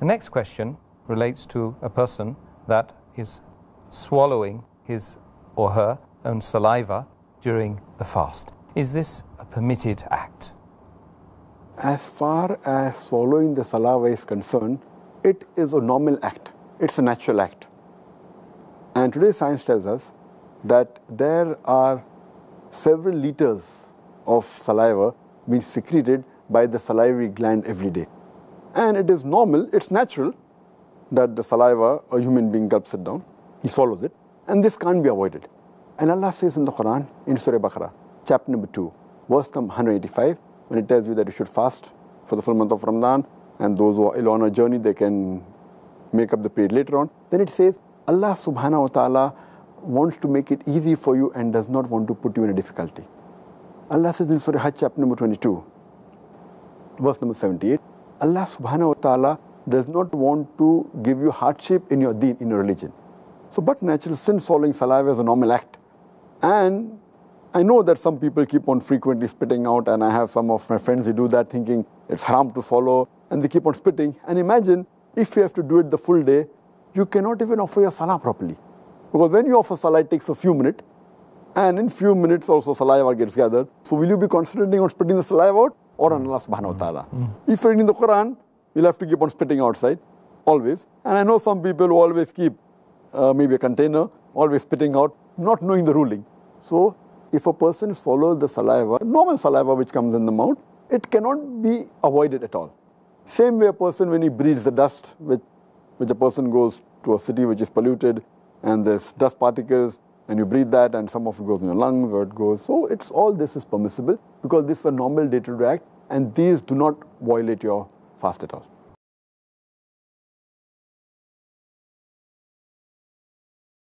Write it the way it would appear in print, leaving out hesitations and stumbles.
The next question relates to a person that is swallowing his or her own saliva during the fast. Is this a permitted act? As far as swallowing the saliva is concerned, it is a normal act. It's a natural act. And today's science tells us that there are several liters of saliva being secreted by the salivary gland every day. And it is normal, it's natural that the saliva, a human being gulps it down, he swallows it, and this can't be avoided. And Allah says in the Quran, in Surah Baqarah, chapter number 2, verse number 185, when it tells you that you should fast for the full month of Ramadan, and those who are ill on a journey, they can make up the period later on. Then it says, Allah subhanahu wa ta'ala wants to make it easy for you and does not want to put you in a difficulty. Allah says in Surah Hajj, chapter number 22, verse number 78, Allah subhanahu wa ta'ala does not want to give you hardship in your deen, in your religion. So, but natural, since swallowing saliva is a normal act. And I know that some people keep on frequently spitting out, and I have some of my friends who do that thinking it's haram to swallow, and they keep on spitting. And imagine if you have to do it the full day, you cannot even offer your salah properly. Because when you offer salah, it takes a few minutes, and in few minutes also saliva gets gathered. So will you be concentrating on spitting the saliva out or on Allah subhanahu wa ta'ala? If you're reading the Quran, you'll have to keep on spitting outside, always. And I know some people who always keep maybe a container, always spitting out, not knowing the ruling. So if a person swallows the saliva, normal saliva which comes in the mouth, it cannot be avoided at all. Same way a person, when he breathes the dust, which a person goes to a city which is polluted, and there's dust particles, and you breathe that, and some of it goes in your lungs, or it goes. So it's all this is permissible, because this is a normal day-to-day act, and these do not violate your fast at all.